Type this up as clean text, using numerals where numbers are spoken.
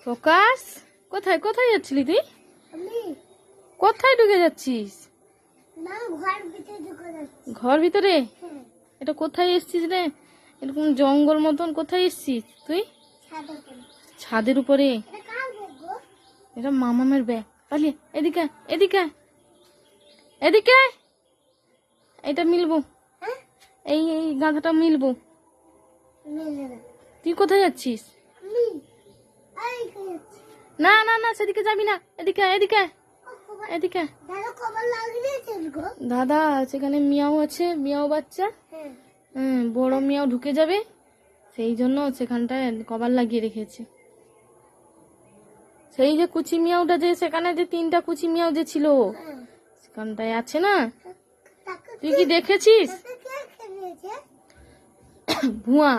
প্রকাশ, কোথায় কোথায় যাচ্ছিলি তুই? কোথায় ঢুকে যাচ্ছিস? ঘর ভিতরে? এটা কোথায় এসছিস রে? এরকম জঙ্গল মতন কোথায় এসছিস তুই? ছাদের উপরে? এটা মামামের ব্যাগ। পালিয়ে এদিকে এদিকে এদিকে। এটা মিলবো, এই এই গাধাটা মিলবো। তুই কোথায় যাচ্ছিস? না না না, সেদিকে যাবি না, এদিকে এদিকে এদিকে। দাদা সেখানে মিয়াও আছে, মিয়াও বাচ্চা। বড় মিয়াও ঢুকে যাবে, সেই জন্য সেখানটায় কভার লাগিয়ে রেখেছে। সেই যে কুচি মিয়াওটা, যে সেখানে যে 3টা কুচি মিয়াও যে ছিল সেখানটায় আছে না, তুই কি দেখেছিস? ভুয়া।